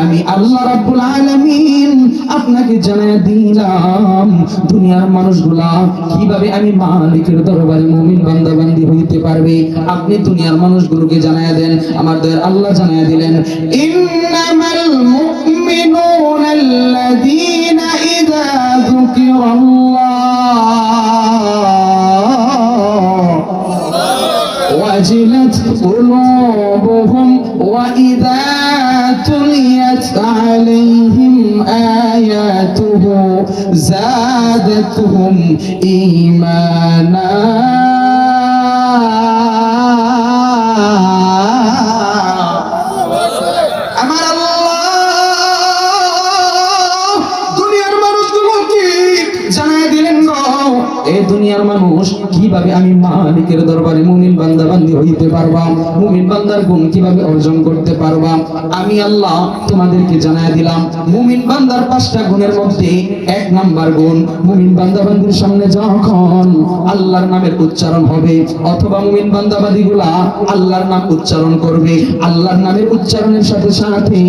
আমি আল্লাহ রাব্বুল আলামিন আপনাকে জানায় দিলাম দুনিয়ার মানুষগুলা কিভাবে আমি মালিকের দরবারে মুমিন বান্দা বান্দি হইতে পারবে। আপনি দুনিয়ার মানুষগুলোকে জানায় দেন। আমার দয়ার আল্লাহ জানায় দিলেন, ইন্নামাল মুমিনুনা আল্লাযীনা ইযা যুকিরাল্লাহ ওয়াজিলাত কুলুবুহুম ওয়া ইযা তুলিয়াত আলাইহিম আয়াতুহু যাদাতুহুম ঈমানা। আমার আল্লাহ দুনিয়ার মানুষগুলোকে জানায় দিলেন গো, এই দুনিয়ার মানুষ কিভাবে আমি মালিকের দরবারে মুমিন বান্দা বান্দি হইতে পারবা, মুমিন বান্দার গুণ কিভাবে অর্জন করতে পারবা। আমি আল্লাহ তোমাদেরকে জানায় দিলাম মুমিন বান্দার 5টা গুণের মধ্যে 1 নাম্বার গুণ, মুমিন বান্দা বান্দির সামনে যখন আল্লাহর নামের উচ্চারণ হবে অথবা মুমিন বান্দাবাদীগুলা আল্লাহর নাম উচ্চারণ করবে, আল্লাহর নামের উচ্চারণের সাথে সাথে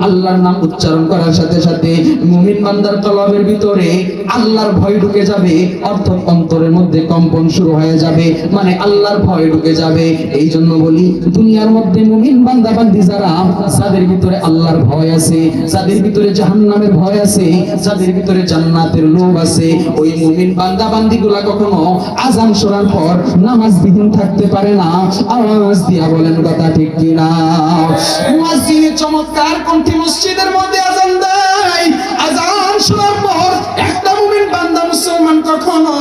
আল্লাহর নাম উচ্চারণ করার সাথে সাথে মুমিন বান্দার কলবের ভিতরে আল্লাহর ভয় ঢুকে যাবে, অর্থাৎ অন্তরের মধ্যে কম্পন শুরু হয়ে যাবে, মানে আল্লাহর ভয় ঢুকে যাবে। এই জন্য বলি দুনিয়ার মধ্যে মুমিন বান্দা বান্দি যারা, যাদের ভিতরে আল্লাহর ভয় আছে, যাদের ভিতরে জাহান্নামের ভয় আছে, যাদের ভিতরে জান্নাতের লোভ আছে, ওই মুমিন বান্দা বান্দিগুলা কখনো আযান শোনার পর নামাজ বিহীন থাকতে পারে না। আওয়াজ দিয়া বলেন কথা ঠিক কিনা? মুয়াজ্জিন চমৎকার কণ্ঠে মসজিদের মধ্যে আযান দেয়, আযান শোনার পর একটা মুমিন বান্দা মুসলমান কখনো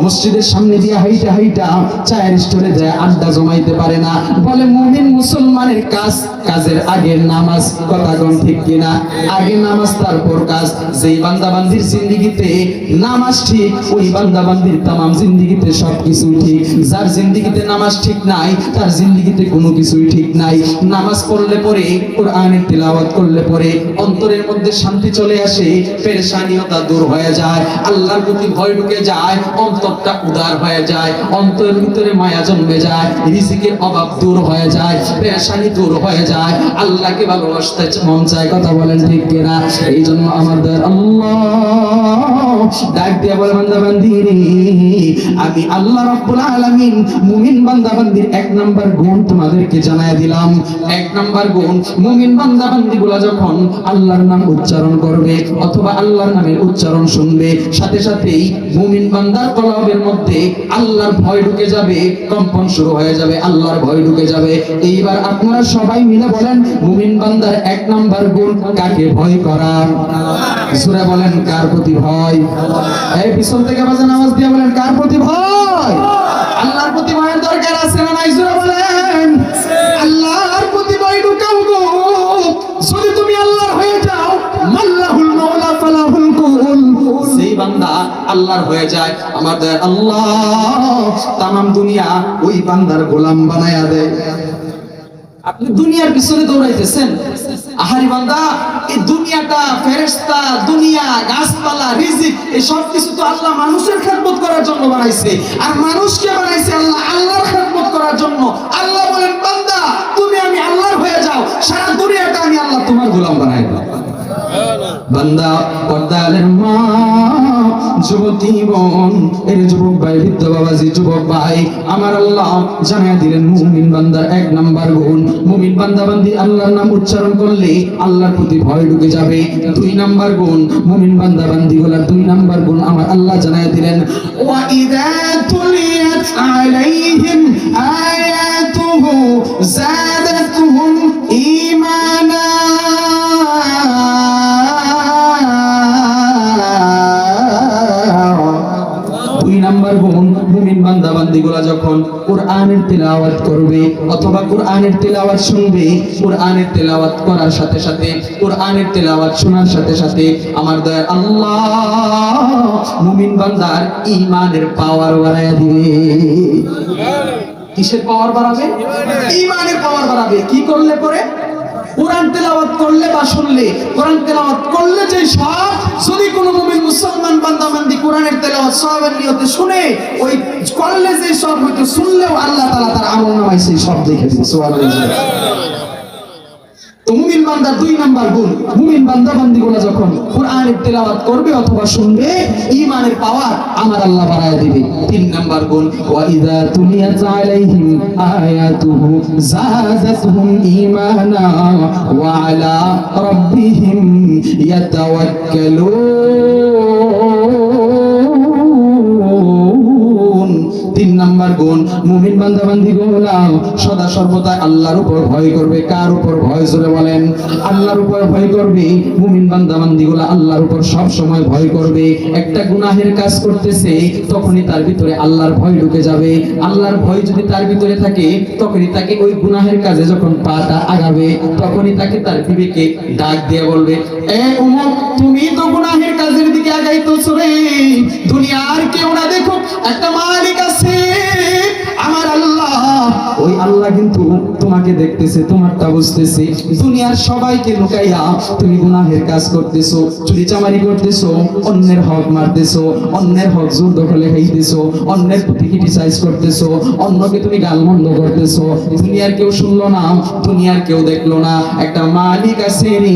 মসজিদের সামনে দিয়ে হাইটা হাইটা চায়ের স্টোরে যায় আড্ডা জমাইতে পারে না। বলে মুমিন মুসলমানের কাজের আগে নামাজ। কথা কোন ঠিক কিনা? আগে নামাজ তারপর কাজ। যেই বান্দা বান্দির জিন্দেগিতে নামাজ ঠিক, ওই বান্দা বান্দির তামাম জিন্দেগিতে সবকিছু ঠিক। যার জিন্দেগিতে নামাজ ঠিক নাই তার জিন্দেগিতে কোনো কিছুই ঠিক নাই। নামাজ পড়লে পরে, কোরআনের তিলাওয়াত করলে পরে অন্তরের মধ্যে শান্তি চলে আসে, পেরেশানিয়তা দূর হয়ে যায়, আল্লাহর প্রতি ভয় ঢুকে যায়, অন্তরটা উদার হয়ে যায়, অন্তরের ভিতরে মায়া জন্মে যায়, রিজিকের অভাব দূর হয়ে যায়, পেরেশানি দূর হয়ে যায়, আল্লাহকে ভালোবাসতে মন চায়। কথা বলেন ঠিক কিনা? এই জন্য আমাদের আল্লাহ ডাক দিয়ে বলে, বান্দা বান্দি রে, আমি আল্লাহ রাব্বুল আলামিন মুমিন বান্দা বান্দির 1 নাম্বার গুণ তোমাদেরকে জানায় দিলাম। 1 নাম্বার গুণ, মুমিন বান্দা বান্দিগুলা যখন আল্লাহর নাম উচ্চারণ করবে অথবা আল্লাহর নামের উচ্চারণ শুনবে, সাথে সাথেই মুমিন বান্দার কলবের মধ্যে আল্লাহর ভয় ঢুকে যাবে, কম্পন শুরু হয়ে যাবে, আল্লাহর ভয় ঢুকে যাবে। এইবার আপনারা সবাই মিলে বলেন মুমিন বান্দার 1 নাম্বার গুণ কাকে ভয় করা? সূরা বলেন কার প্রতি ভয়? এই পিছন থেকে বাজান আওয়াজ দিয়ে বলেন কার প্রতি ভয়? আল্লাহর প্রতি ভয়ের দরকার আছে না নাই? সূরা বলেন আল্লাহর প্রতি ভয় ঢুকাও গো। যদি তুমি আল্লাহর হয়ে যাও, মাল্লাহুল মাওলা ফালাহুল কুল, সেই বান্দা আল্লাহর হয়ে যায়, আমাদের আল্লাহ তামাম দুনিয়া ওই বান্দার গোলাম বানায়া দেয়। আপনি দুনিয়ার পিছনে দৌড়াইতেছেন, আহারি বান্দা, এই দুনিয়াটা, ফেরেশতা, দুনিয়া, গাছপালা, রিজিক, এই সব কিছু তো আল্লাহ মানুষের খেদমত করার জন্য বানাইছে। আর মানুষকে বানাইছে আল্লাহ আল্লাহর খেদমত করার জন্য। আল্লাহ বলেন বান্দা তুমি আমি আল্লাহর হয়ে যাও, সারা দুনিয়াটা আমি আল্লাহ তোমার গোলাম বানাই দেব। বান্দা, পর্দালের মা, যুবতী বোন, এর যুবক ভাই, বৃদ্ধ বাবাজি, যুবক ভাই, আমার আল্লাহ জানায় দিলেন মুমিন বান্দার 1 নাম্বার গুণ, মুমিন বান্দা বান্দি আল্লাহর নাম উচ্চারণ করলে আল্লাহর প্রতি ভয় ঢুকে যাবে। 2 নাম্বার গুণ, মুমিন বান্দা বান্দি গুলার 2 নাম্বার গুণ আমার আল্লাহ জানায় দিলেন, ওয়া ইযা তুলিয়াত আলাইহিম আয়াতুহু যাদাতুহুম ঈমানা। 2 নাম্বার গুণ, মুমিন বান্দা বান্দিগুলা যখন কোরআনের তিলাওয়াত করবে অথবা কোরআনের তিলাওয়াত শুনবে, কোরআনের তিলাওয়াত করার সাথে সাথে, কোরআনের তিলাওয়াত শোনার সাথে সাথে আমার দয়ার আল্লাহ মুমিন বান্দার ঈমানের পাওয়ার বাড়ায়া দিবে। কিসের পাওয়ার বাড়াবে? ঈমানের পাওয়ার বাড়াবে। কি করলে পরে? কোরআন তেলাওয়াত করলে বা শুনলে। কোরআন তেলাওয়াত করলে যে সব, যদি কোনো মুমিন মুসলমান বান্দা বান্দি কোরআনের তেলাওয়াত সওয়াবের নিয়তে শুনে, ওই করলে যে সব হয়তো শুনলেও আল্লাহ তাআলা তার আমলনামায় সেই সব লিখে দিবেন। সুবহানাল্লাহ। তো মুমিন বান্দার 2 নাম্বার গুণ, মুমিন বান্দা বান্দিগুলো যখন কোরআনের তেলাওয়াত করবে অথবা শুনবে, ঈমানের পাওয়ার আমার আল্লাহ বাড়ায় দিবে। 3 নাম্বার গুণ, ওয়া ইযা তুলিয়াত আলাইহিম আয়াতুহু যাযাতুহুম ঈমানা ওয়া আলা রাব্বিহিম ইয়াতাওয়াক্কালুন। 3 নাম্বার গুণ, মুমিন বান্দা বান্দিগুলো সদা সর্বদা আল্লাহর উপর ভয় করবে। কার উপর ভয়? জোরে বলেন। আল্লাহর উপর ভয় করবে। মুমিন বান্দা বান্দিগুলো আল্লাহর উপর সব সময় ভয় করবে। একটা গুনাহের কাজ করতেছে, তখনই তার ভিতরে আল্লাহর ভয় ঢুকে যাবে। আল্লাহর ভয় যদি তার ভিতরে থাকে, তখনই তাকে ওই গুনাহের কাজে যখন পাটা আগাবে, তখনই তাকে তার বিবেকে ডাক দিয়ে বলবে, এ উমর, তুমি তো গুনাহের কাজের দিকে আগাইতেছো রে। দুনিয়ার কেউ না দেখো, একটা মালিক আছে আমার আল্লাহ। ওই আল্লাহ কিন্তু তোমাকে দেখতেছে, তোমারটা বুঝতেছে। দুনিয়ার সবাইকে লুকাইয়া তুমি গুনাহের কাজ করতেছো, চুরি চামারি করতেছো, অন্যের হক মারতেছো, অন্যের হক জোর দখলে খাইতেছো, অন্যের প্রতি ক্রিটিসাইজ করতেছো, অন্যকে তুমি গালমন্দ করতেছো। দুনিয়ার কেউ শুনলো না, দুনিয়ার কেউ দেখলো না, একটা মালিক আছে রে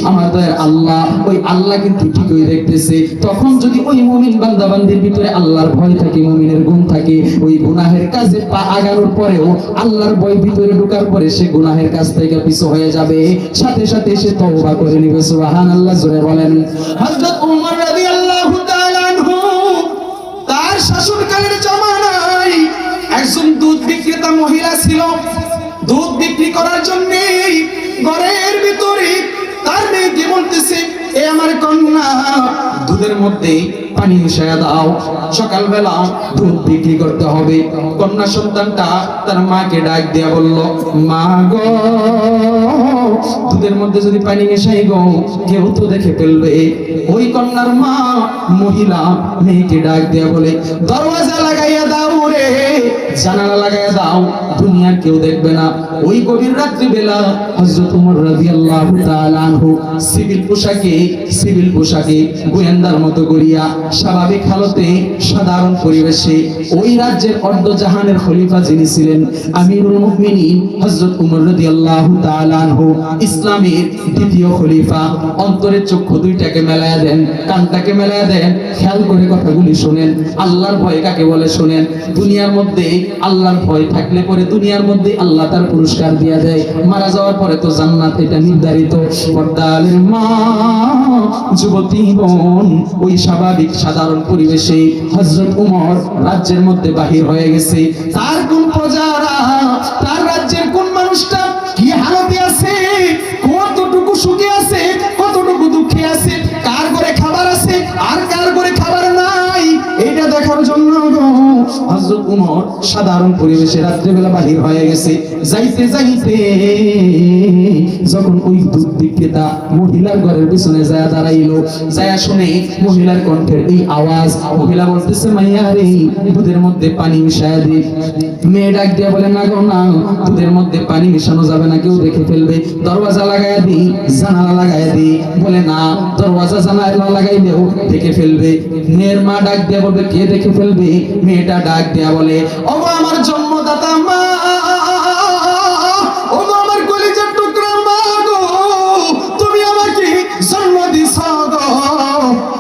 আমার দয়ার আল্লাহ। ওই আল্লাহ কিন্তু ঠিকই দেখতেছে। তখন যদি ওই মুমিন বান্দা বান্দির ভিতরে আল্লাহর ভয় থাকে, মুমিনের গুণ থাকে, ওই গুনাহের কাজে পা আগানোর পরেও আল্লাহর ভয় ভিতরে ঢোকার পরে সে গুনাহের কাজ থেকে পিছু হয়ে যাবে, সাথে সাথে সে তওবা করে নিবে। সুবহানাল্লাহ, জোরে বলেন। হযরত ওমর রাদিয়াল্লাহু তাআলা আনহু তার শাসনকালের জামানায় একজন দুধ বিক্রেতা মহিলা ছিল। দুধ বিক্রি করার জন্য ঘরের ভিতরে তার মেয়েকে বলতেছে, এ আমার কন্যা, দুধের মধ্যে পানি মিশাইয়া দাও, সকালবেলা দুধ বিক্রি করতে হবে। কন্যা সন্তানটা তার মাকে ডাক দিয়া বলল, মা গো, দুধের মধ্যে যদি পানি মিশাই গো, কেউ তো দেখে ফেলবে। ওই কন্যার মা মহিলা মেয়েকে ডাক দিয়া বলে, দরওয়াজা লাগাইয়া দাও রে, জানালা লাগাইয়া দাও, দুনিয়ার কেউ দেখবে না। ওই গভীর রাত্রি বেলা হযরত ওমর রাদিয়াল্লাহু তাআলা আনহু সিভিল পোশাকে গোয়েন্দার মতো করিয়া স্বাভাবিক হালতে সাধারণ পরিবেশে ওই রাজ্যের অর্ধজাহানের খলিফা যিনি ছিলেন আমিরুল মুমিনিন হযরত ওমর রাদিয়াল্লাহু তাআলা আনহু, ইসলামের দ্বিতীয় খলিফা, অন্তরের চক্ষু দুইটাকে মেলায়া দেন, কানটাকে মেলায়া দেন, খেয়াল করে কথাগুলি শুনেন। আল্লাহর ভয় কাকে বলে শুনেন। দুনিয়ার মধ্যে আল্লাহর ভয় থাকলে পরে দুনিয়ার মধ্যে আল্লাহ তার পুরস্কার দিয়া দেয়। মারা যাওয়ার পরে তো জান্নাত, এটা নির্ধারিত। পর্দালের মা, যুবতী বোন, ওই স্বাভাবিক সাধারণ পরিবেশে হযরত ওমর রাজ্যের মধ্যে বাহির হয়ে গেছে। তার কোন প্রজারা, তার রাজ্যের কোন মানুষটা কি হালতে আছে, কতটুকু সুখে আছে, কতটুকু দুঃখে আছে, কার ঘরে খাবার আছে আর কার ঘরে খাবার নাই, এটা দেখার জন্য হযরত ওমর সাধারণ পরিবেশে রাত্রিবেলা বাহির হয়ে গেছে। যাইতে যাইতে যখন ওই দুধ বিক্রেতা মহিলার ঘরের পিছনে যায় দাঁড়াইলো, যায় শুনে মহিলার কণ্ঠের এই আওয়াজ, মহিলা বলতেছে, মাইয়া রে, দুধের মধ্যে পানি মিশায়া দে। মেয়ে ডাক দিয়া বলে, না গো না, দুধের মধ্যে পানি মিশানো যাবে না, কেউ দেখে ফেলবে, দরওয়াজা লাগাইয়া দি, জানালা লাগাইয়া দি। বলে না, দরওয়াজা জানালা লাগাইলেও দেখে ফেলবে। মেয়ের মা ডাক দিয়া বলবে, কে দেখে ফেলবে? মেয়েটা ডাক দিয়া বলে, ও আমার জন্মদাতা মা, ও আমার কলিজার টুকরা মা গো, তুমি আমাকে জন্ম দিছো গো,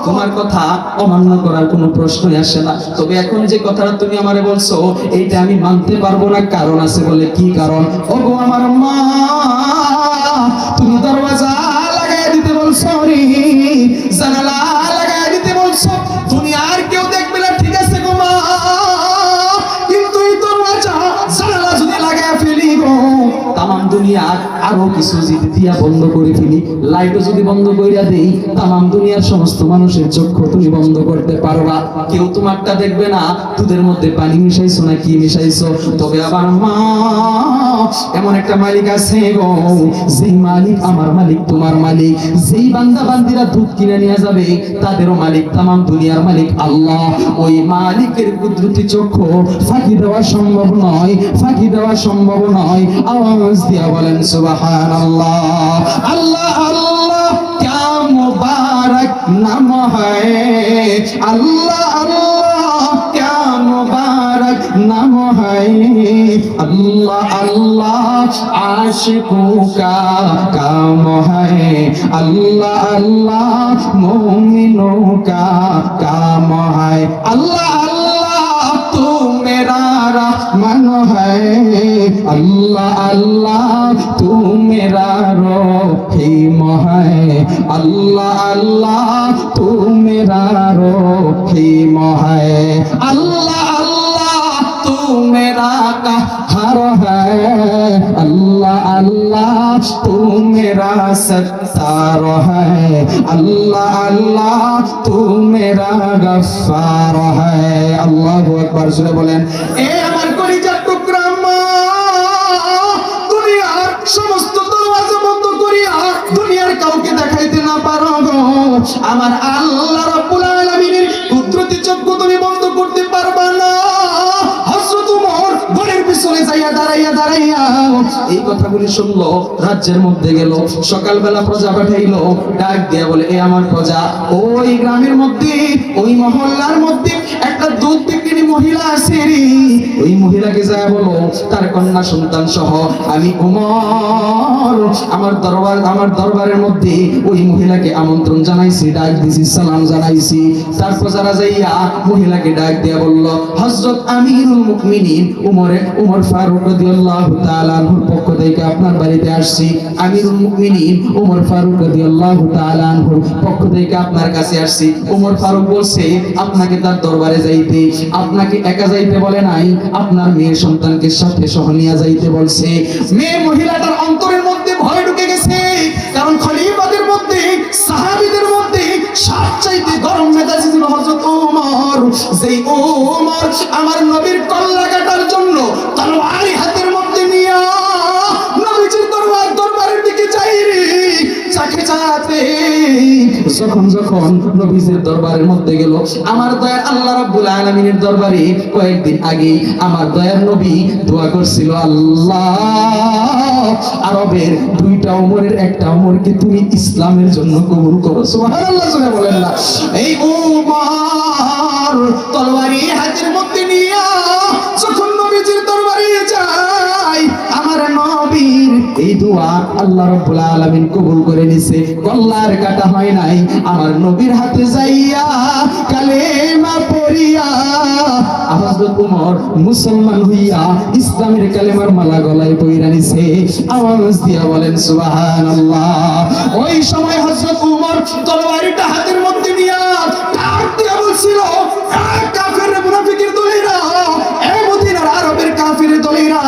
তোমার কথা অমান্য করার কোনো প্রশ্নই আসে না। তবে এখন যে কথাটা তুমি আমারে বলছো, এইটা আমি মানতে পারবো না, কারণ আছে। বলে, কি কারণ? ও গো আমার মা, তুমি দরওয়াজা লাগাই দিতে বলছো রে, জানালা লাগাই দিতে বলছো, দুনিয়ার কেউ দেখবে না, ঠিক আছে গো মা, কিন্তু এই দরওয়াজা জানালা যদি লাগাই ফেলি গো, তামাম দুনিয়ার আরো কিছু যদি দিয়া বন্ধ করে ফেলি, লাইটও যদি বন্ধ কইরা দেই, তামাম দুনিয়ার সমস্ত মানুষের চক্ষু তুমি বন্ধ করতে পারবা, কেউ তোমারটা দেখবে না। দুধের মধ্যে পানি মিশাইছো না কি মিশাইছো? তবে আবার মা, এমন একটা মালিক আছে গো, যেই মালিক আমার মালিক, তোমার মালিক, যেই বান্দা বান্দিরা দুধ কিনে নিয়ে যাবে তাদেরও মালিক, তামাম দুনিয়ার মালিক আল্লাহ। ওই মালিকের কুদরতি চক্ষু ফাঁকি দেওয়া সম্ভব নয়, ফাঁকি দেওয়া সম্ভব নয়। আওয়াজ দিয়া বলেন সুবহানাল্লাহ। আল্লাহ আল্লাহ क्या मुबारक नाम है, अल्लाह अल्लाह क्या मुबारक नाम है, अल्लाह अल्लाह आशिकों का काम है, अल्लाह अल्लाह मोमिनों का काम है, अल्लाह अल्लाह तू मेरा रहमान है, अल्लाह अल्लाह तू मेरा रहीम है, अल्लाह अल्लाह तू मेरा रहीम है, अल्लाह अल्लाह तू मेरा कहर है, अल्लाह अल्लाह तू मेरा सत्तार है, अल्लाह अल्लाह तू मेरा गफ्फार है। अल्लाहू আকবার জোরে বলেন। এ আমার কলিজার টুকরা মা, দুনিয়ার সমস্ত দরওয়াজা বন্ধ করিয়া দুনিয়ার কাউকে দেখাইতে না পারো গো, আমার আল্লাহ রাব্বুল আলামিনের কুদরতি চক্ষু তুমি বন্ধ করতে পারবা না। হযরত ওমর ঘরের পিছনে যাইয়া দাঁড়াইয়া এই কথাগুলি শুনলো, রাজ্যের মধ্যে গেল, সকালবেলা প্রজা পাঠাইলো, ডাক দিয়া বলে এ আমার প্রজা, ওই গ্রামের মধ্যে ওই মহল্লার মধ্যে একটা দুধ বিক্রি মহিলা আছে রে, ওই মহিলাকে যায় বলো তার কন্যা সন্তান সহ আমি ওমর আমার দরবারের মধ্যে ওই মহিলাকে আমন্ত্রণ জানাইছি, ডাক দিছি, সালাম জানাইছি। তারপর যারা যাইয়া মহিলাকে ডাক দিয়া বলল হযরত আমিরুল মুমিনিন ওমর ফারুক রাদিয়াল্লাহু তাআলা আনহুর পক্ষ থেকে আপনার বাড়িতে আসছি, আমিরুল মুমিনিন ওমর ফারুক রাদিয়াল্লাহু তাআলা আনহুর পক্ষ থেকে আপনার কাছে আসছি। ওমর ফারুক বলছে আপনাকে তার দরবারে যাইতে, আপনাকে একা যাইতে বলে নাই, আপনার মেয়ের সন্তানকে সাথে সহ নিয়ে যাইতে বলছে। মেয়ে মহিলাটার অন্তরের মধ্যে ভয় ঢুকে গেছে, কারণ খলিফাদের মধ্যে সাহাবীদের মধ্যে সবচাইতে গরম মেজাজি ছিল হযরত ওমর। যেই ওমর আমার নবীর কল্লা কাটার জন্য তলোয়ার হাতের মধ্যে নিয়ে নবীজির দরবারের দিকে যাই রে, চাকে চাতে যখন নবীজির দরবারের মধ্যে গেল, আমার দয়ার আল্লাহ রাব্বুল আলামিনের দরবারে কয়েকদিন আগে আমার দয়ার নবী দোয়া করছিল, আল্লাহ আরবের দুইটা ওমরের একটা ওমরকে তুমি ইসলামের জন্য কবুল করো। সুবহানাল্লাহ জোরে বলেন না। এই ওমর তলোয়ারি হাতের মধ্যে নিয়ে যখন নবীজির দরবারে যায়, আমার নবীর এই দোয়া আল্লাহ রাব্বুল আলামিন কবুল করে নিছে। কল্লার কাটা হয় নাই, আমার নবীর হাতে যাইয়া কালেমা পড়িয়া হযরত ওমর মুসলমান হইয়া ইসলামের কালেমার মালা গলায় পইরা নিছে। আওয়াজ দিয়া বলেন সুবহানাল্লাহ। ওই সময় হযরত ওমর তলোয়ারটা হাতের মধ্যে নিয়া ডাক দিয়া বলছিল, কাফের মুনাফিকের দলেরা, এ মদিনার আরবের কাফের দলেরা,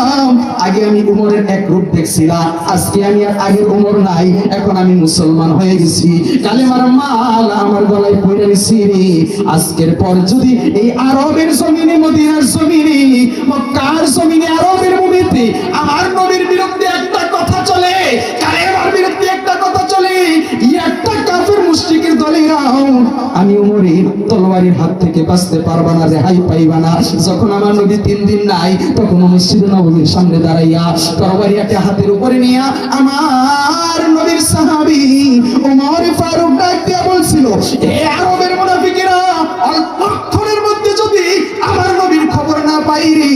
আগে আমি উমরের এক রূপ দেখছিলাম, আজকে আমি আর আগের উমর নাই, এখন আমি মুসলমান হয়ে গেছি, কালেমার মালা আমার গলায় পড়ে নিছি রে। আজকের পর যদি এই আরবের জমিনে, মদিনার জমিনে, মক্কার জমিনে, আরবের ভূমিতে আমার নবীর বিরুদ্ধে একটা কথা চলে, কালেমার বিরুদ্ধে একটা কথা চলে, একটা কাফের মুশরিকের দলেরাও আমি উমরের তলোয়ারের হাত থেকে বাঁচতে পারবা না, রেহাই পাইবা না। যখন আমার নবী 3 দিন নাই, তখন মসজিদে নববীর সামনে দাঁড়াইয়া তরবারিটা হাতের উপরে নিয়ে আমার নবীর সাহাবী ওমর ফারুক ডাক দিয়া বলছিল, এ আরবের মুনাফিকেরা, অল্পক্ষণের মধ্যে যদি আমার নবীর খবর না পাই রে,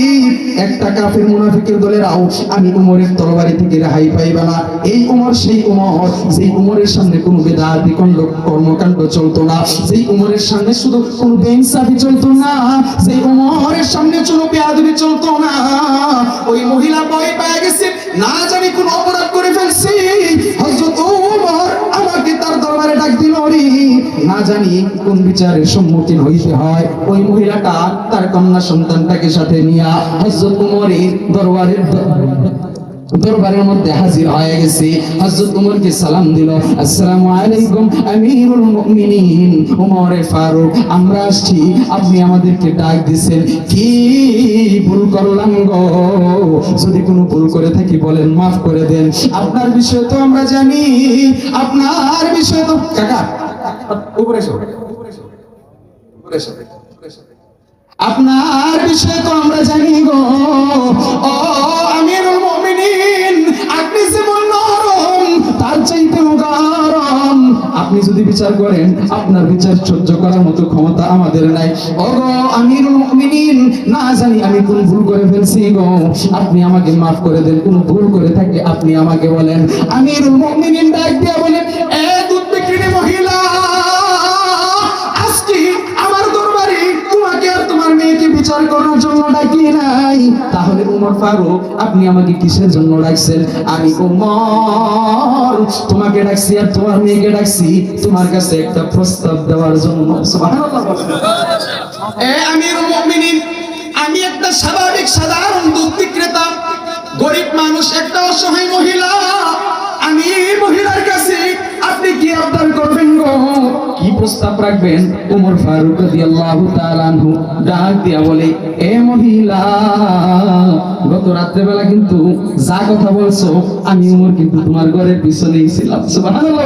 একটা কাফের মুনাফিকের দলেরাও আমি উমরের তরবারি থেকে রেহাই পাইবা না। এই উমর সেই উমর, যেই উমরের সামনে কোনো বেদাতি কর্মকাণ্ড চলতো না, যেই উমরের সামনে শুধু কোনো বেইনসাফি চলতো না, যেই উমরের সামনে কোনো বেয়াদবি চলতো না। ওই মহিলা ভয় পেয়ে গেছে, না জানি কোন অপরাধ করে ফেলছি, হযরত ওমর আমাকে তার দরবারে ডাক দিল রে, না জানি কোন বিচারের সম্মুখীন হইতে হয়। ওই মহিলাটা তার কন্যা সন্তানটাকে সাথে নিয়ে হযরত ওমরের দরবারের মধ্যে হাজির হয়ে গেছে। হযরত ওমরকে সালাম দিল, আসসালামু আলাইকুম আমিরুল মুমিনিন ওমর ফারুক, আমরা আসছি, আপনি আমাদেরকে ডাক দিয়েছেন, কি ভুল করলাম গো? যদি কোনো ভুল করে থাকি বলেন, মাফ করে দেন। আপনার বিষয় তো আমরা জানি, আপনার বিষয় তো কাকা উপরে এসো, আপনার বিষয় তো আমরা জানি গো, ও আমিরুল মুমিনিন, আপনি যেমন নরম তার চাইতেও গরম, আপনি যদি বিচার করেন আপনার বিচার সহ্য করার মতো ক্ষমতা আমাদের নাই। ওগো আমিরুল মুমিনিন, না জানি আমি কোন ভুল করে ফেলছি গো, আপনি আমাকে মাফ করে দেন। কোন ভুল করে থাকলে আপনি আমাকে বলেন। আমিরুল মুমিনিন ডাক দিয়ে বলেন, এ দুধ বিক্রি মহিলা, আজকে আমার দরবারে তোমাকে আর তোমার মেয়েকে বিচার করার জন্য ডাকি নাই। তাহলে ওমর ফারুক, আপনি আমাকে কিসের জন্য ডাকছেন? আমি ওমর তোমাকে ডাকছি আর তোমার মেয়েকে ডাকছি তোমার কাছে একটা প্রস্তাব দেওয়ার জন্য। সুবহানাল্লাহ। এ আমিরুল মুমিনিন, আমি একটা স্বাভাবিক সাধারণ দুধ বিক্রেতা, গরিব মানুষ, একটা অসহায় মহিলা। আমি মহিলার কাছে আপনি কি আবদার করবেন গো? কি প্রস্তাব রাখবেন? ওমর ফারুক রাদিয়াল্লাহু তাআলা আনহু ডাক দিয়া বলে, এ মহিলা, গত রাত্রে বেলা কিন্তু যা কথা বলছো আমি ওমর কিন্তু তোমার ঘরের পিছনেই ছিলাম। সুবহানাল্লাহ।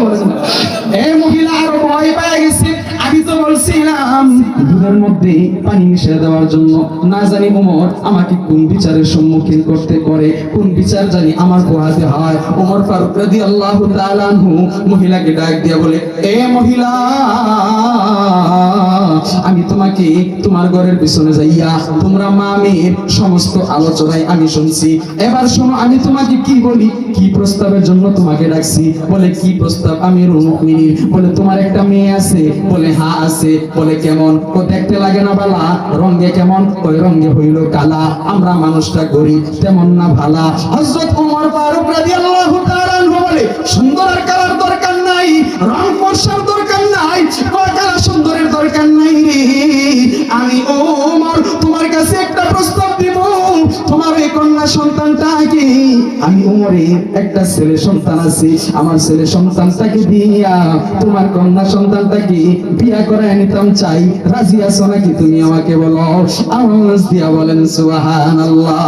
এ মহিলা আরো ভয় পেয়ে গেছে। আমি তো বলছিলাম দুধের মধ্যে পানি মিশিয়ে দেওয়ার জন্য। না জানি ওমর আমাকে কোন বিচারের সম্মুখীন করতে করে, কোন বিচার জানি আমার পোহাতে হয়। ওমর ফারুক রাদিয়াল্লাহু তাআলা আনহু মহিলাকে ডাক দিয়া বলে, এ মহিলা, আমি তোমাকে তোমার ঘরের পিছনে যাইয়া তোমরা মা মেয়ের সমস্ত আলোচনায় আমি শুনছি। এবার শোনো আমি তোমাকে কি বলি, কি প্রস্তাবের জন্য তোমাকে ডাকছি। বলে কি প্রস্তাব আমিরুল মুমিনিন? বলে তোমার একটা মেয়ে আছে। বলে হ্যাঁ আছে। বলে কেমন? ও দেখতে লাগে না বালা? রঙে কেমন? ওই রঙে হইল কালা। আমরা মানুষটা গরিব, তেমন না ভালা। হযরত ওমর ফারুক রাদিয়াল্লাহু তাআলা আনহু বলে, সুন্দর আর কালার দরকার নাই, রং ফর্সার দরকার নাই, কালা সুন্দরের দরকার নাই রে। আমি ওমর তোমার কাছে একটা প্রস্তাব দিব। তোমার এই কন্যা সন্তানটাকে, আমি ওমরের একটা ছেলে সন্তান আছে, আমার ছেলে সন্তানটাকে দিয়া তোমার কন্যা সন্তানটাকে বিয়া করায় নিতাম চাই। রাজি আছো নাকি তুমি আমাকে বলো? আওয়াজ দিয়া বলেন সুবহানাল্লাহ।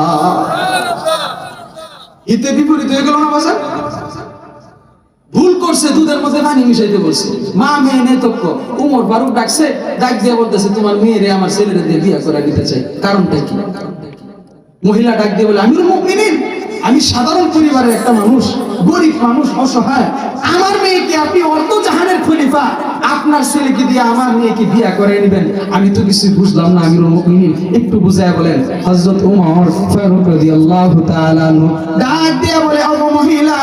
এতে বিপরীত হয়ে গেল না বাজার? ভুল করছে, দুধের মধ্যে পানি মিশাইতে বলছে। মা মেয়ে নেতক্য। ওমর ফারুক ডাকছে, ডাক দিয়ে বলতেছে তোমার মেয়েরে আমার ছেলেরে দিয়ে বিয়া করে দিতে চাই। কারণটা কি? মহিলা ডাক দিয়ে বলে, আমিরুল মুমিনিন, আমি সাধারণ পরিবারের একটা মানুষ, গরিব মানুষ, অসহায়। আমার মেয়েকে আপনি অর্ধ জাহানের খলিফা, আপনার ছেলেকে দিয়ে আমার মেয়েকে বিয়া করে নেবেন? আমি তো কিছু বুঝলাম না আমিরুল মুমিনিন, একটু বুঝায়া বলেন। হযরত ওমর ফারুক রাদিয়াল্লাহু তাআলা আনহু ডাক দিয়ে বলে, ও মহিলা,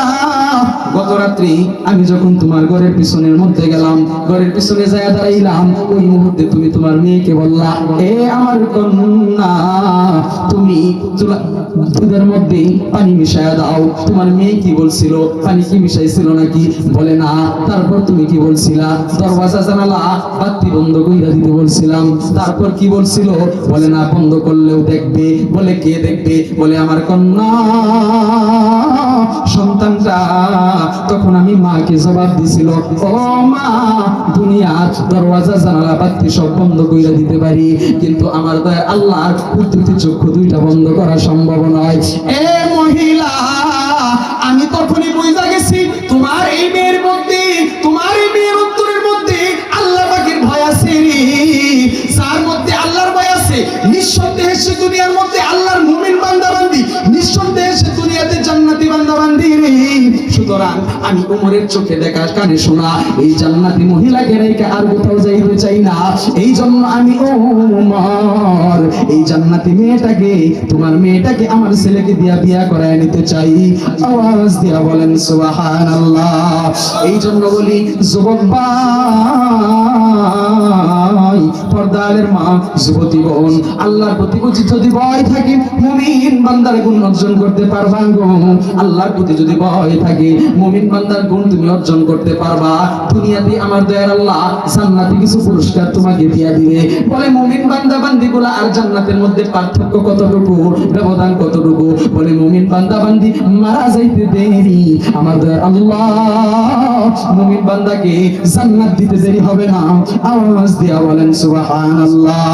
গত রাত্রি আমি যখন তোমার ঘরের পিছনের মধ্যে গেলাম, ঘরের পিছনে যায় দাঁড়াইলাম, ওই মুহূর্তে তুমি তোমার মেয়েকে বললা, এ আমার কন্যা, তুমি দুধের মধ্যে পানি মিশায়া দাও। তোমার মেয়ে কি বলছিল? পানি কি মিশাইছিল নাকি? বলে না। তারপর তুমি কি বলছিলা? দরওয়াজা জানালা বাতি বন্ধ কইরা দিতে বলছিলাম। তারপর কি বলছিল? বলে না, বন্ধ করলেও দেখবে। বলে কে দেখবে? বলে আমার কন্যা সন্তানটা। তখন আমি মাকে জবাব দিছিল, ও মা, দুনিয়ার দরওয়াজা জানালা বাতি সব বন্ধ কইরা দিতে পারি, কিন্তু আমার দয়া আল্লাহর কুদরতি চক্ষু দুইটা বন্ধ করা সম্ভব নয়। এ মহিলা, আমি তখনই বুঝা গেছি তোমার এই মেয়ের মধ্যে, তোমার এই মেয়ের অন্তরের মধ্যে আল্লাহ পাকের ভয় আছে রে। যার মধ্যে আল্লাহর ভয় আছে, নিঃসন্দেহে সে দুনিয়ার মধ্যে আল্লাহর মুমিন বান্দা বান্দি, নিঃসন্দেহে সে দুনিয়াতে জান্নাতি বান্দা বান্দি রে। সুতরাং আমি ওমরের চোখে দেখা, কানে শোনা এই জান্নাতি মহিলাকে রেখে আর কোথাও যাইতে চাই না। এই জন্য আমি ওমর এই জান্নাতি মেয়েটাকে, তোমার মেয়েটাকে আমার ছেলেকে দিয়া বিয়া করায় নিতে চাই। আওয়াজ দিয়া বলেন সুবহানাল্লাহ। এই জন্য বলি যুবক ভাই, পর্দারের মা, যুবতী বোন, আল্লাহর প্রতি যদি ভয় থাকে, মুমিন বান্দার গুণ অর্জন করতে পারবা গো। আল্লাহর প্রতি যদি ভয় থাকে, মুমিন বান্দার গুণ তুমি অর্জন করতে পারবা। দুনিয়াতে আমার দয়ার আল্লাহ জান্নাতে কিছু পুরস্কার তোমাকে দিয়া দিবে। বলে মুমিন বান্দা বান্দিগুলা আর জান্নাতের মধ্যে পার্থক্য কতটুকু, ব্যবধান কতটুকু? বলে মুমিন বান্দা বান্দি মারা যাইতে দেরি, আমার দয়ার আল্লাহ মুমিন বান্দাকে জান্নাত দিতে দেরি হবে না। আওয়াজ দিয়া বলেন সুবহানাল্লাহ।